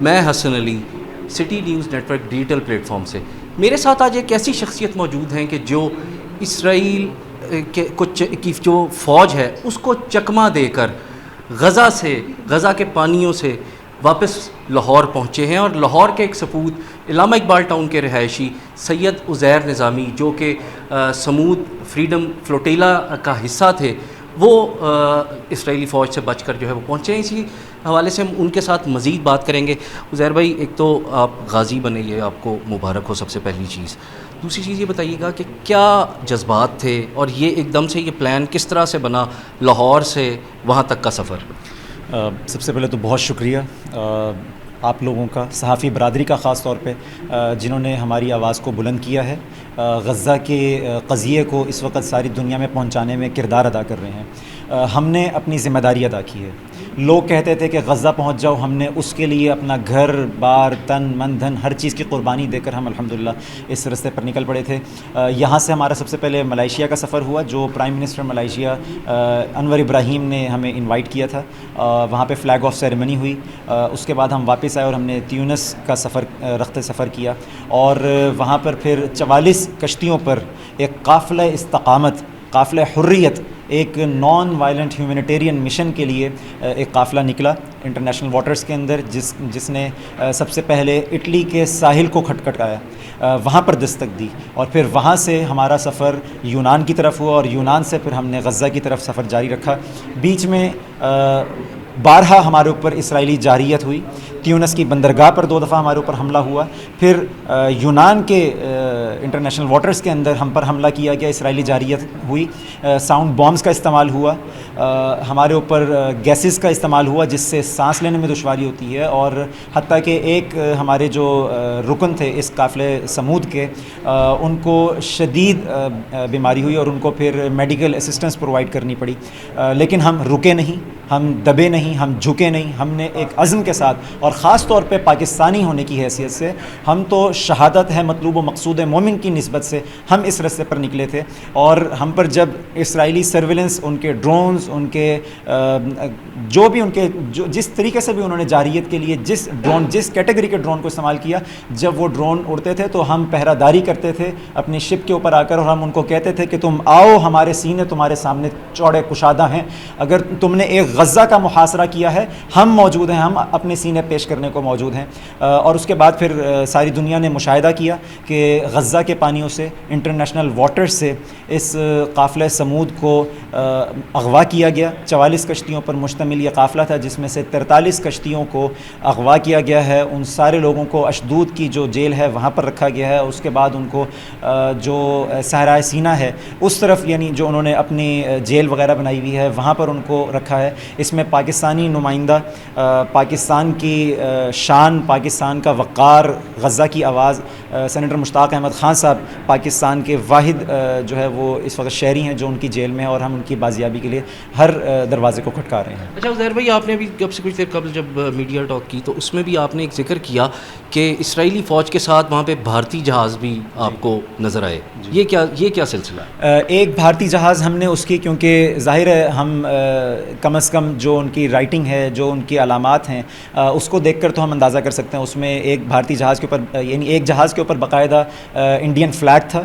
میں Hasan Ali, city news network digital platform سے۔ میرے ساتھ آج ایک ایسی شخصیت موجود ہیں کہ جو اسرائیل کی جو فوج ہے اس کو چکمہ دے کر غزہ کے پانیوں سے واپس لاہور پہنچے ہیں، اور لاہور کے ایک سپوت علامہ اقبال ٹاؤن کے رہائشی سید عزیر نظامی، جو کہ سمود فریڈم فلوٹیلا کا حصہ تھے، وہ اسرائیلی فوج سے بچ کر جو ہے وہ پہنچے ہیں۔ اسی حوالے سے ہم ان کے ساتھ مزید بات کریں گے۔ عزیر بھائی، ایک تو آپ غازی بنے، یہ آپ کو مبارک ہو سب سے پہلی چیز۔ دوسری چیز یہ بتائیے گا کہ کیا جذبات تھے، اور یہ ایک دم سے یہ پلان کس طرح سے بنا لاہور سے وہاں تک کا سفر؟ سب سے پہلے تو بہت شکریہ آپ لوگوں کا، صحافی برادری کا خاص طور پہ، جنہوں نے ہماری آواز کو بلند کیا ہے، غزہ کے قضیے کو اس وقت ساری دنیا میں پہنچانے میں کردار ادا کر رہے ہیں۔ ہم نے اپنی ذمہ داری ادا کی ہے۔ لوگ کہتے تھے کہ غزہ پہنچ جاؤ، ہم نے اس کے لیے اپنا گھر بار، تن من دھن، ہر چیز کی قربانی دے کر ہم الحمدللہ اس راستے پر نکل پڑے تھے۔ یہاں سے ہمارا سب سے پہلے ملائیشیا کا سفر ہوا، جو پرائم منسٹر ملائیشیا انور ابراہیم نے ہمیں انوائٹ کیا تھا۔ وہاں پہ فلیگ آف سیریمنی ہوئی۔ اس کے بعد ہم واپس آئے اور ہم نے تیونس کا رخت سفر کیا، اور وہاں پر پھر 44 کشتیوں پر ایک قافلہ استقامت، قافلہ حریت، ایک نان وائلنٹ ہیومینیٹیرین مشن کے لیے ایک قافلہ نکلا انٹرنیشنل واٹرز کے اندر، جس نے سب سے پہلے اٹلی کے ساحل کو کھٹکھٹایا، وہاں پر دستک دی، اور پھر وہاں سے ہمارا سفر یونان کی طرف ہوا، اور یونان سے پھر ہم نے غزہ کی طرف سفر جاری رکھا۔ بیچ میں بارہا ہمارے اوپر اسرائیلی جارحیت ہوئی۔ تیونس کی بندرگاہ پر 2 دفعہ ہمارے اوپر حملہ ہوا، پھر یونان کے انٹرنیشنل واٹرز کے اندر ہم پر حملہ کیا گیا، اسرائیلی جارحیت ہوئی، ساؤنڈ بامز کا استعمال ہوا، ہمارے اوپر گیسز کا استعمال ہوا جس سے سانس لینے میں دشواری ہوتی ہے، اور حتیٰ کہ ایک ہمارے جو رکن تھے اس قافلے سمود کے، ان کو شدید بیماری ہوئی اور ان کو پھر میڈیکل اسسٹنس پرووائڈ کرنی پڑی، لیکن ہم رکے نہیں، ہم دبے نہیں، ہم جھکے نہیں۔ ہم نے ایک عزم کے ساتھ، اور خاص طور پہ پاکستانی ہونے کی حیثیت سے، ہم تو شہادت ہے مطلوب و مقصود مومن کی نسبت سے ہم اس راستے پر نکلے تھے، اور ہم پر جب اسرائیلی سرویلنس، ان کے ڈرونز، ان کے جو بھی جس طریقے سے بھی انہوں نے جارحیت کے لیے جس کیٹیگری کے ڈرون کو استعمال کیا، جب وہ ڈرون اڑتے تھے تو ہم پہرہ داری کرتے تھے اپنی شپ کے اوپر آ کر، اور ہم ان کو کہتے تھے کہ تم آؤ، ہمارے سینے تمہارے سامنے چوڑے کشادہ ہیں، اگر تم نے ایک غزہ کا محاصرہ کیا ہے، ہم موجود ہیں، ہم اپنے سینے پیش کرنے کو موجود ہیں۔ اور اس کے بعد پھر ساری دنیا نے مشاہدہ کیا کہ غزہ کے پانیوں سے، انٹرنیشنل واٹر سے اس قافلہ سمود کو اغوا کیا گیا۔ 44 کشتیوں پر مشتمل یہ قافلہ تھا، جس میں سے 43 کشتیوں کو اغوا کیا گیا ہے۔ ان سارے لوگوں کو اشدود کی جو جیل ہے وہاں پر رکھا گیا ہے۔ اس کے بعد ان کو جو صحرائے سینا ہے اس طرف، یعنی جو انہوں نے اپنی جیل وغیرہ بنائی ہوئی ہے، وہاں پر ان کو رکھا ہے۔ اس میں پاکستانی نمائندہ، پاکستان کی شان، پاکستان کا وقار، غزہ کی آواز، سینیٹر مشتاق احمد خان صاحب پاکستان کے واحد جو ہے وہ اس وقت شہری ہیں جو ان کی جیل میں ہیں، اور ہم ان کی بازیابی کے لیے ہر دروازے کو کھٹکا رہے ہیں۔ اچھا عزیر بھائی، آپ نے ابھی کب سے کچھ دیر قبل جب میڈیا ٹاک کی تو اس میں بھی آپ نے ایک ذکر کیا کہ اسرائیلی فوج کے ساتھ وہاں پہ بھارتی جہاز بھی آپ کو نظر آئے، یہ کیا سلسلہ ہے؟ ایک بھارتی جہاز ہم نے اس کی، کیونکہ ظاہر ہے ہم کم از کم جو ان کی رائٹنگ ہے، جو ان کی علامات ہیں، اس کو دیکھ کر تو ہم اندازہ کر سکتے ہیں۔ اس میں ایک بھارتی جہاز کے اوپر، یعنی ایک جہاز کے اوپر باقاعدہ انڈین فلیگ تھا،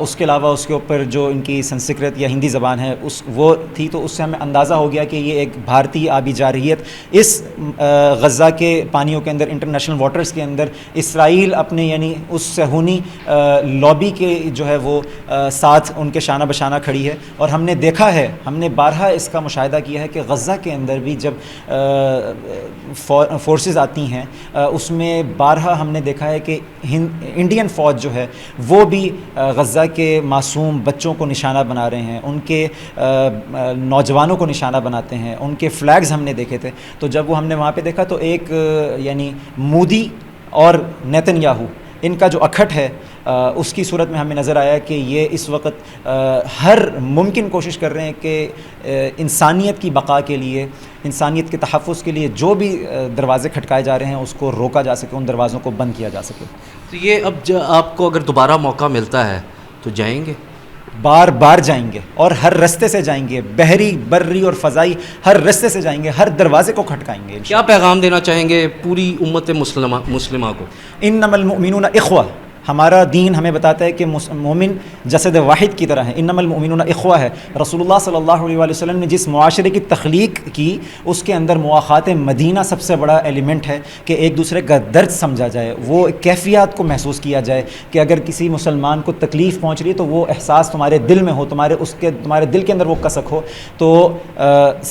اس کے علاوہ اس کے اوپر جو ان کی سنسکرت یا ہندی زبان ہے وہ تھی، تو اس سے ہمیں اندازہ ہو گیا کہ یہ ایک بھارتی آبی جارحیت اس غزہ کے پانیوں کے اندر، انٹرنیشنل واٹرز کے اندر، اسرائیل اپنے یعنی اس صہیونی لابی کے جو ہے وہ ساتھ ان کے شانہ بشانہ کھڑی ہے۔ اور ہم نے دیکھا ہے، ہم نے بارہا اس کا مشاہدہ کیا ہے کہ غزہ کے اندر بھی جب فورسز آتی ہیں، اس میں بارہا ہم نے دیکھا ہے کہ انڈین فوج جو ہے وہ بھی غزہ کے معصوم بچوں کو نشانہ بنا رہے ہیں، ان کے نوجوانوں کو نشانہ بناتے ہیں، ان کے فلیگز ہم نے دیکھے تھے۔ تو جب وہ ہم نے وہاں پہ دیکھا تو ایک یعنی مودی اور نیتن یاہو، ان کا جو اکھٹ ہے، اس کی صورت میں ہمیں نظر آیا کہ یہ اس وقت ہر ممکن کوشش کر رہے ہیں کہ انسانیت کی بقا کے لیے، انسانیت کے تحفظ کے لیے جو بھی دروازے کھٹکائے جا رہے ہیں اس کو روکا جا سکے، ان دروازوں کو بند کیا جا سکے۔ تو یہ اب آپ کو اگر دوبارہ موقع ملتا ہے تو جائیں گے؟ بار بار جائیں گے اور ہر رستے سے جائیں گے، بحری بری اور فضائی ہر رستے سے جائیں گے، ہر دروازے کو کھٹکائیں گے. کیا پیغام دینا چاہیں گے پوری امت مسلمہ کو؟ انما المؤمنون اخوہ، ہمارا دین ہمیں بتاتا ہے کہ مومن جسد واحد کی طرح ہے. انما المؤمنون اخوہ ہے. رسول اللہ صلی اللہ علیہ وآلہ وسلم نے جس معاشرے کی تخلیق کی اس کے اندر مواخات مدینہ سب سے بڑا ایلیمنٹ ہے کہ ایک دوسرے کا درد سمجھا جائے، وہ کیفیات کو محسوس کیا جائے کہ اگر کسی مسلمان کو تکلیف پہنچ رہی ہے تو وہ احساس تمہارے دل میں ہو، تمہارے دل کے اندر وہ کسک ہو. تو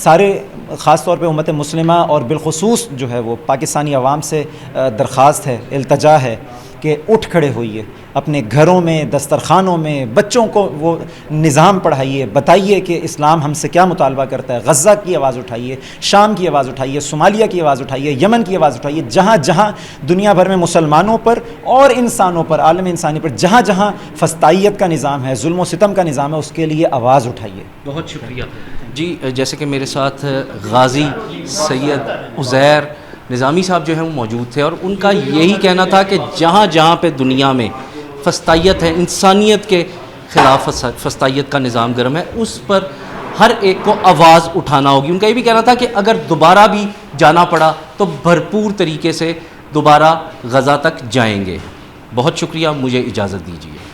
سارے خاص طور پہ امت مسلمہ اور بالخصوص جو ہے وہ پاکستانی عوام سے درخواست ہے، التجا ہے کہ اٹھ کھڑے ہوئیے، اپنے گھروں میں، دسترخوانوں میں بچوں کو وہ نظام پڑھائیے، بتائیے کہ اسلام ہم سے کیا مطالبہ کرتا ہے. غزہ کی آواز اٹھائیے، شام کی آواز اٹھائیے، صومالیہ کی آواز اٹھائیے، یمن کی آواز اٹھائیے. جہاں جہاں دنیا بھر میں مسلمانوں پر اور انسانوں پر، عالم انسانی پر جہاں جہاں فسطائیت کا نظام ہے، ظلم و ستم کا نظام ہے، اس کے لیے آواز اٹھائیے. بہت شکریہ جی. جیسے کہ میرے ساتھ غازی سید عزیر نظامی صاحب جو ہیں وہ موجود تھے، اور ان کا یہی کہنا تھا کہ جہاں جہاں پہ دنیا میں فسطائیت ہے، انسانیت کے خلاف فسطائیت کا نظام گرم ہے، اس پر ہر ایک کو آواز اٹھانا ہوگی. ان کا یہ بھی کہنا تھا کہ اگر دوبارہ بھی جانا پڑا تو بھرپور طریقے سے دوبارہ غزہ تک جائیں گے. بہت شکریہ، مجھے اجازت دیجیے.